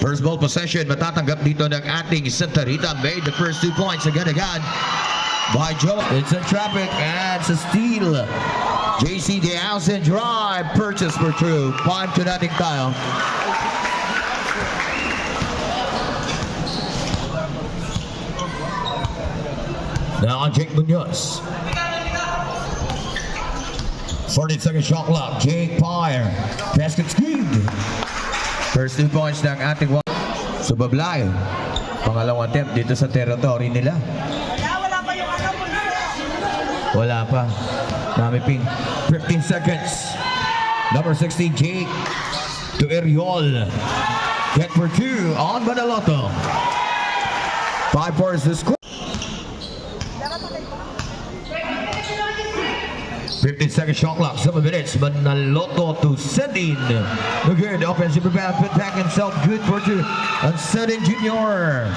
First ball possession, matatanggap dito ng ating Santa Rita. Made the first 2 points agad-agad by Joe. It's in traffic and it's a steal. JC De Ausen drive, purchase for true. 5-0 tayo. Now on Jake Munoz. 40-second shot clock. Jake Pyre. Basket schemed. First 2 points ng ating Subablay. Pangalawang attempt dito sa territory nila. Wala pa. Dami ping. 15 seconds. Number 16, Jake to Eriol. Get for 2 on Manaloto. 5-4 is the score. 15-second shot clock, 7 minutes. Manaloto to Sedin. Again, the offensive rebound, put back himself. Good for 2 on Sedin Jr.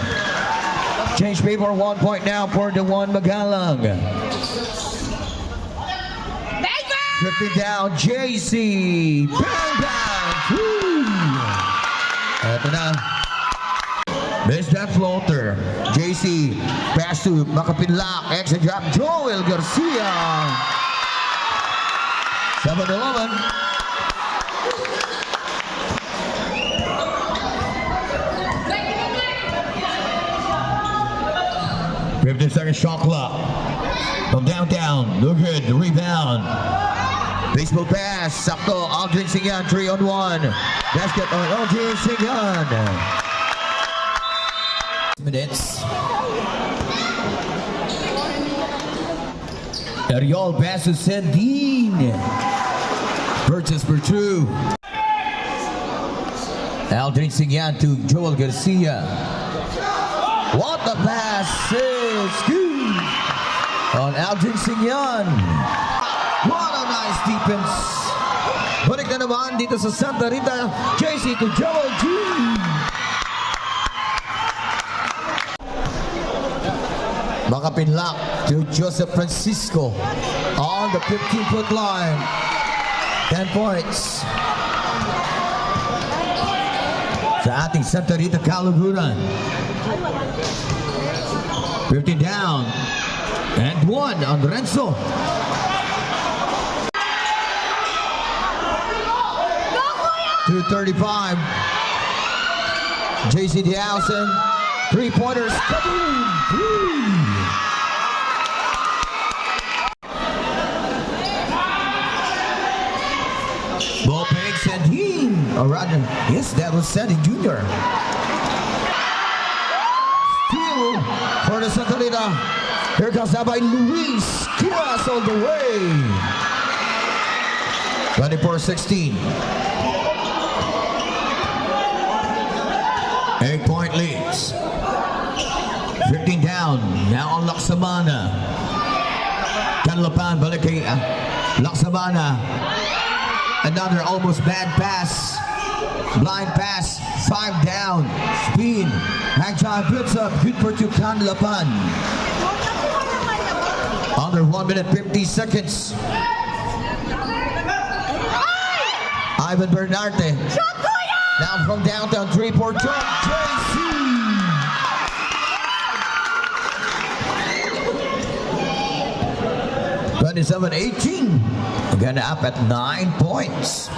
Change paper, 1 point now for the one Magalang. 50 down, JC. Bang, bang. Woo. Ito na. Miss that floater. JC, pass to Makapinlak. Exit drop, Joel Garcia. 7-11. Second shot clock. From downtown. No good. The rebound. Baseball pass. Sakto. Aldrin Singan. 3-on-1. Basket on Aldrin Singan. Minutes. Eriol pass to Sedin. Purchase for 2. Aldrin Singan to Joel Garcia. What the pass is good on Aldrin Singan. What a nice defense. Balik na naman dito sa Santa Rita. JC to Joel G. Makapinlak to Joseph Francisco on the 15-foot line. 10 points. Sa ating Santa Rita Kaluguran. 15 down. And 1 on Renzo. .235. JC De Ausen. 3-pointers. Kaboom! Ball peg Sedin. Or rather, yes, that was Sedin Jr. Steal for the Santa Rita. Here comes that by Luis Kiras all the way. 24-16. 8-point leads. 15 down. Now on Laksamana. Canlapan balik kay Laksamana. Another almost bad pass. Blind pass. 5 down. Spin. Hagchai puts up. Good for 2. Canlapan. Under 1 minute 50 seconds. Ivan Bernarte. Now from downtown 3-4 jump. JC. .27-18. Again up at 9 points.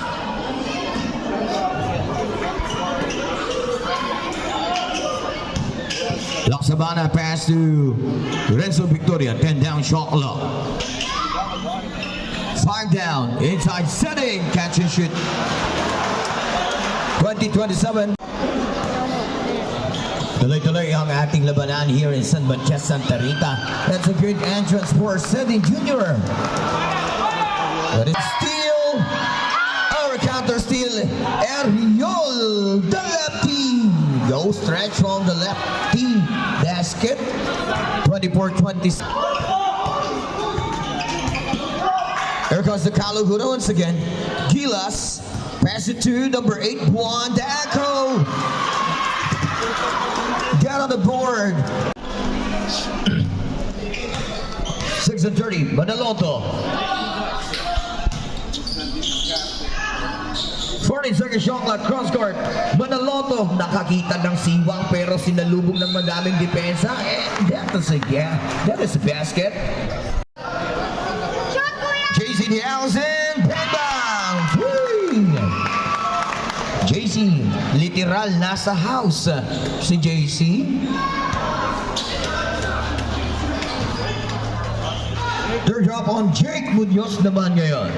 Laksamana pass to Renzo Victoria. 10 down shot clock. 5 down. Inside setting. Catch and shoot. 20-27. Tuloy-tuloy ang ating labanan here in San Mathias, Santa Rita. That's a good entrance for Sedin Jr. But it's steal. Our counter steal. Eriol, the lefty. Go stretch from the lefty basket. 24-20. Here comes the Kaluguran once again. Gilas. Pass it to number 8, Juan Daco. Get on the board. 6-30, Manaloto. 20-second shot clock, cross court. Manaloto, nakakita ng siwang pero sinalubong ng madaming depensa. And that is a basket. JC Nielsen, bang! JC, literal nasa house si JC. Third drop on Jake Munoz naman ngayon.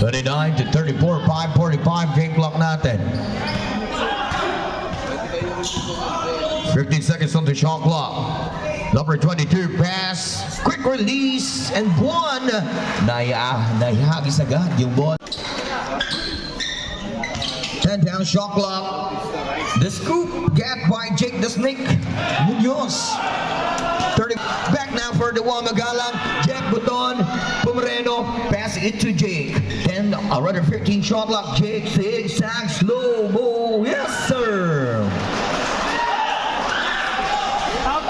39-34, 5:45 game clock natin. 15 seconds on the shot clock. Number 22 pass, quick release, and one. Naihagis agad yung ball. 10 down shot clock. The scoop get by Jake the Snake Munoz. 30 back now for the Magalang. Jack Buton, Pumareno, pass it to Jake. 10, rather 15 shot clock. Jake zigzag slow mo. Yes, sir.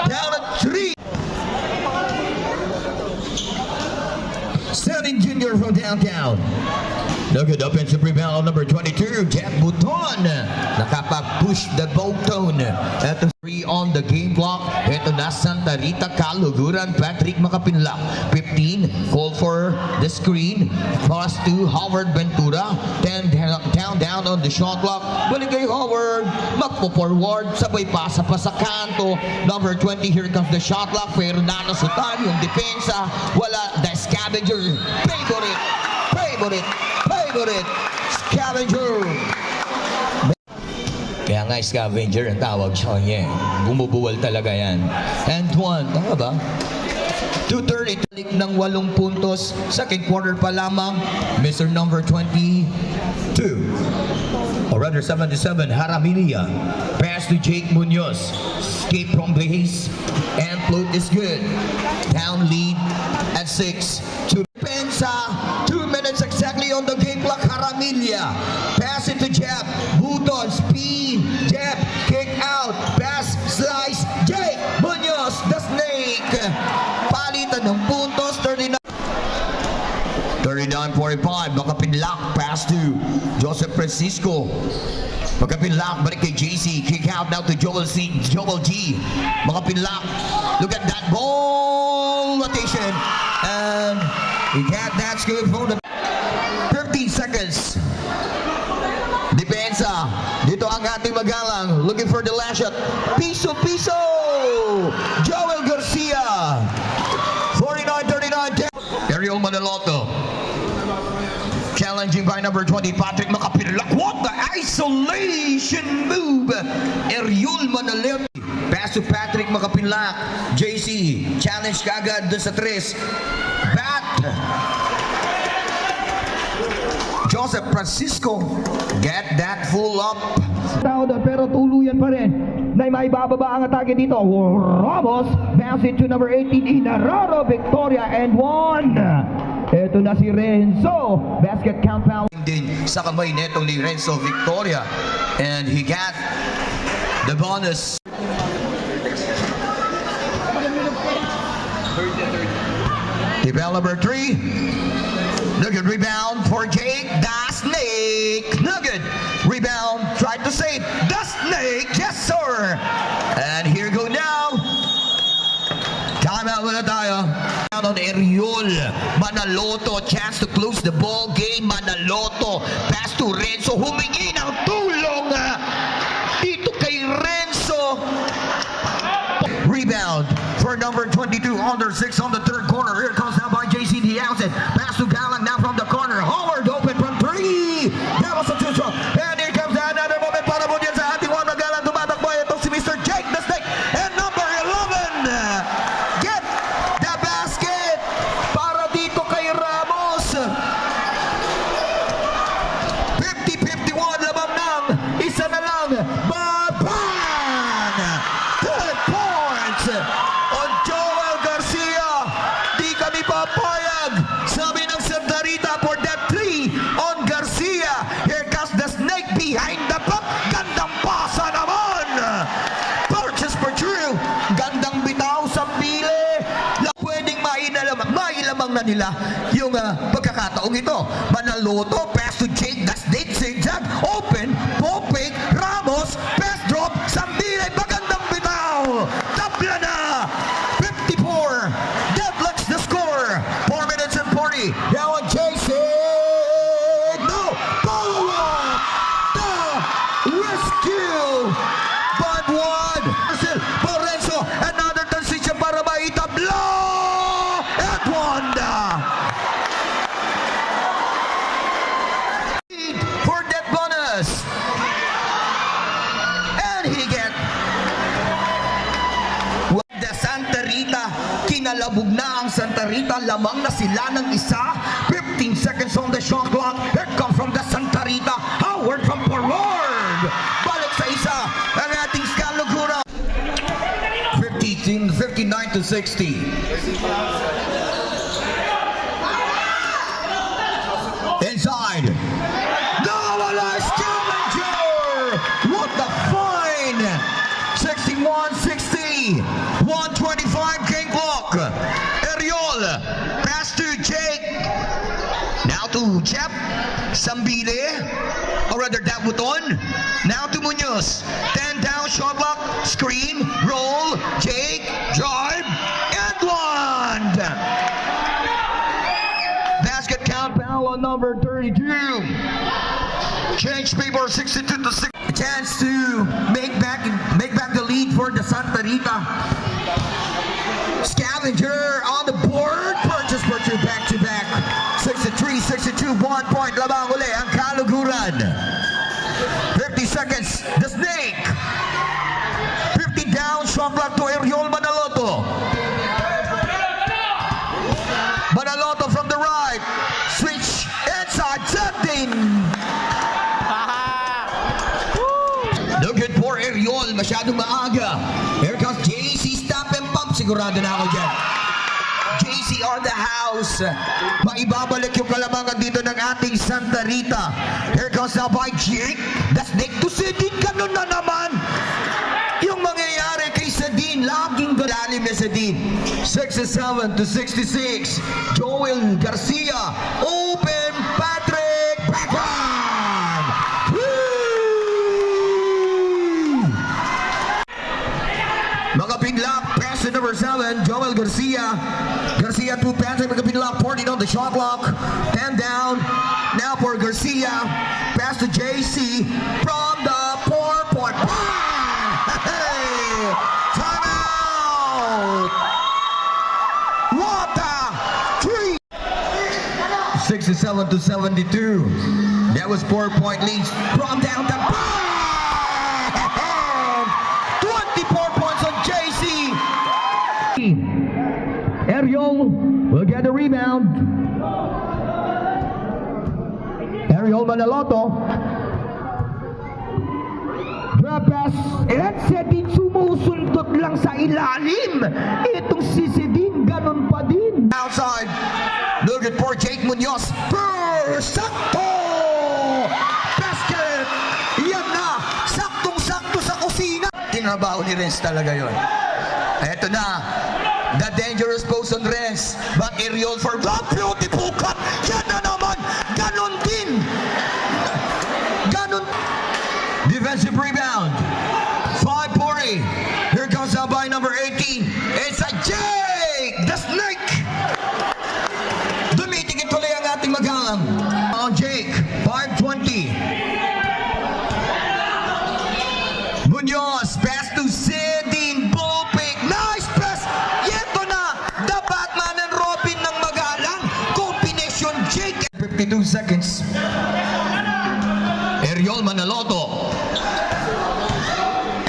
Down at 3. Setting Junior from downtown. Look at offensive rebound number 22, Jack Buton. Nakapag-push the button. At 3 on the game clock. Ito na Santa Rita, Kaluguran, Patrick Makapinlak. 15, call for the screen. Pass to Howard Ventura. 10 down on the shot clock. Balik kay Howard. Magpo-forward. Sabay pasa pa sa kanto. Number 20, here comes the shot clock. Fernando Sutan, yung depensa. Wala, the scavenger. Favorite. Scavenger. Kaya nga scavenger ang tawag siya niya. Bumubuwal talaga yan. And one, tama ba? 2:30 talik ng 8 puntos. Second quarter pa lamang. Mr. number 22. Or rather 77, Haramilia. Pass to Jake Munoz. Escape from base. And float is good. Down lead at 6. To Pensa. 2 minutes exactly on the game clock. Haramilia. Pass it to Jeb. Buton. Speed. Jeb. Kick out. Pass. Slice. Jake Munoz. The Snake. Palitan ng puntos. 39-45. Makapinlak. Pass to Joseph Francisco. Makapinlak. Balik kay JC. Kick out now to Joel G. Makapinlak. Look at that ball rotation. And he got that good for the 15 seconds. Depensa. Dito ang ating Magalang. Looking for the last shot. Piso. Joel Garcia. 49-39. Ariel Manaloto. Challenging by number 20, Patrick Makapinlak. What the isolation move. Ariel Manaloto. Pass to Patrick Makapinlak. JC. Challenge kagad doon sa 3. Bat. Joseph Francisco. Get that full up. Tao doon pero tuluyan pa rin. Na may bababa ang atake dito. Ramos. Bounce it to number 18, Inararo. Victoria and 1. Ito na si Renzo. Basket count foul. Din sa kamay netong ni Renzo Victoria. And he got the bonus. Developer 3. Nugget rebound for Jake. The Snake. Nugget rebound. Tried to save. The Snake. Yes, sir. And here go now. Timeout muna tayo. Down on Ariol. Manaloto. Chance to close the ball game. Manaloto. Pass to Renzo. Humingi ng tulong. Dito kay Renzo. Rebound for number 22. Under 6 on the third corner. Here comes now by JC Diaz. Pass to Galang now from the corner. Howard open from 3. That was a 2-shot. And here comes another moment para mo dyan sa ating Magalang. Tumatakbo ito si Mr. Jake the Snake. And number 11. Get the basket para dito kay Ramos. 50-51 labang ng isa na lang. Bang! 10 points on Joel Garcia. Di kami papayag. Sabi ng Santa Rita for that 3 on Garcia. Here comes the Snake behind the back. Gandang pasa naman. Purchase for Drew. Gandang bitaw sa pili. Pwedeng mailamang na nila yung pagkakaroon. pagkakataong ito. Manaloto, pass to Jake, that's Nate Zigzag, open, Popik, Ramos, pass drop, Sambile, magandang bitaw! Tapla na! 54, deadlocks the score, 4 minutes and 40. Now on Jason, no, follow-up, the rescue, but one, Lorenzo, another transition para maitablo, at Wanda. For that bonus, and he get the Santa Rita. Kinalabog na ang Santa Rita, lamang na sila ng isa. 15 seconds on the shot clock. Here comes from the Santa Rita, Howard from forward, balik sa isa ang ating Scalogura. 59 to 60. Inside. Nawala Scavenger! What the fine! 61-60. 125 game clock. Eriol. Pass to Jake. Now to Jep. Sambile. Or rather Dabuton. Now to Munoz. 10 down, shot block. Screen. Roll. Jake. Drive. And one. Basket count foul on number 32. Change paper 62 to 6. A chance to make back the lead for the Santa Rita. Scavenger on the board. Purchase back to back. 63-62. 1 point. Labang uli ang Kaluguran. 50 seconds. The Snake. 50 down. Shot block to Eriol Manaloto. Manaloto from the right. Switch inside. Setting. Looking for Eriol. Masyadong maaga. Here comes JC. Stop and pump. Sigurado na ako dyan. JC on the house. Maibabalik yung kalamangan dito ng ating Santa Rita. Here comes now by Jake. That's Nick to Sedin. Ganun na naman. Yung mangyayari kay Sedin. Laging galalim ni Sedin. 67 to 66. Joel Garcia. Open. Patrick. Backhand. Mga pinlock, pass to number 7, Joel Garcia. Garcia to Patrick, mga pinlock, 14 on the shot clock. 10 down. Now for Garcia. Pass to JC from the 4-point. Hey! Time out! What a treat! 67 to 72. That was 4-point lead from downtown. 24 points on JC. Eriol will get a rebound. Eriol Manaloto. Drop pass. And Sedin sumusuntot lang sa ilalim. Itong si Sedin, ganun pa din. Outside. Looking for Jake Munoz. Sakto! Basket! Yan na! Saktong-sakto sa kusina. Tinabaho ni Renz talaga yun. Eto na. The dangerous post on Renz. But Eriol for the beautiful cut. Yan na naman. Ganon din. Ganon. Defensive rebound. 5-40. Here comes out by number 18. It's a Jake. The Snake. Dumitingin tuloy ang ating magalang. On Jake. 5-20. Munoz. Pass to Sedin. Popik. Nice pass. Yeto na. The Batman and Robin ng magalang. Combination Jake. 52 seconds. Eriol Manaloto.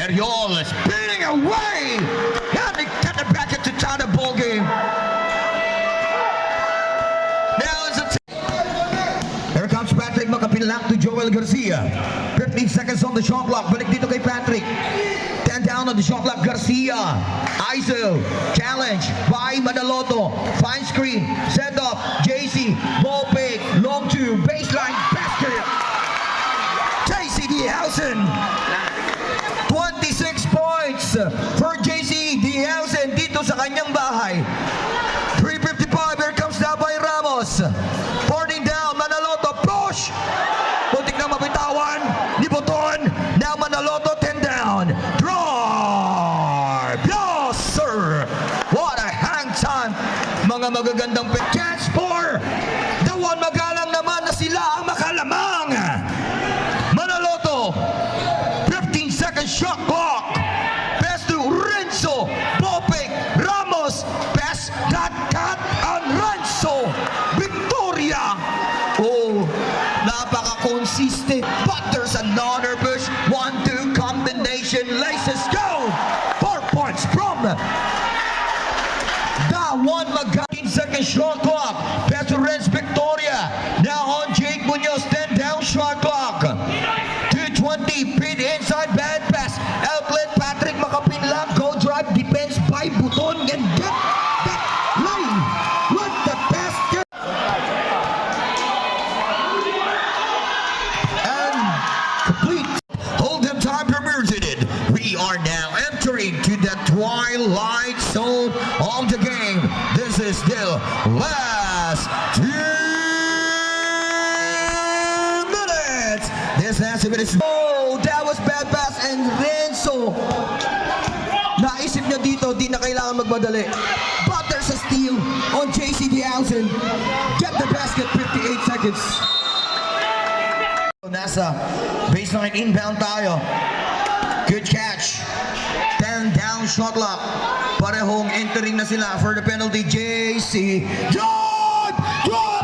Eriol spinning away. And they cut it back into tie the ball game. Now it's a here comes Patrick, makapinlock to Joel Garcia. 15 seconds on the shot clock. Balik dito kay Patrick. 10 down on the shot clock. Garcia. ISO. Challenge by Manaloto. Fine screen. Set up. JC. Ball fake. Long two. Baseline. Basket. JC Diehausen. 26 points for JC Diehausen dito sa kanyang bahay. 3:55. Here comes now by Ramos. 40 Manaloto 10 down. Drive! Yes, sir! What a hang time! Mga magagandang chance for the one. Magalang naman na sila ang makalamang. Manaloto, 15-second shot clock. Pass to Renzo, Popek, Ramos. Pass that cat on Renzo. Victoria. Oh, napaka-consistent. But there's another push. 1-2 combination. Laces go. 4 points from that one. 15-second shot clock. Pass to Renz, Victoria. Now on Jake Munoz. 10 down shot clock. 220. Pin inside. Bad pass. Outlet. Patrick Makapinlang. Go drive. Defense by Buton. And get that line with the basket. And complete. Hold them time permitted. We are now entering to the twilight zone of the game. This is the last 2 minutes. This last 2 minutes. Oh, that was bad pass and Renzo. Naisip niya dito, di na kailangan magmadali. But there's a steal on JC Diausen. Get the basket, 58 seconds. Nasa baseline inbound tayo. Good catch. 10 down shot clock. Parehong entering na sila for the penalty. JC. Drive! Drive!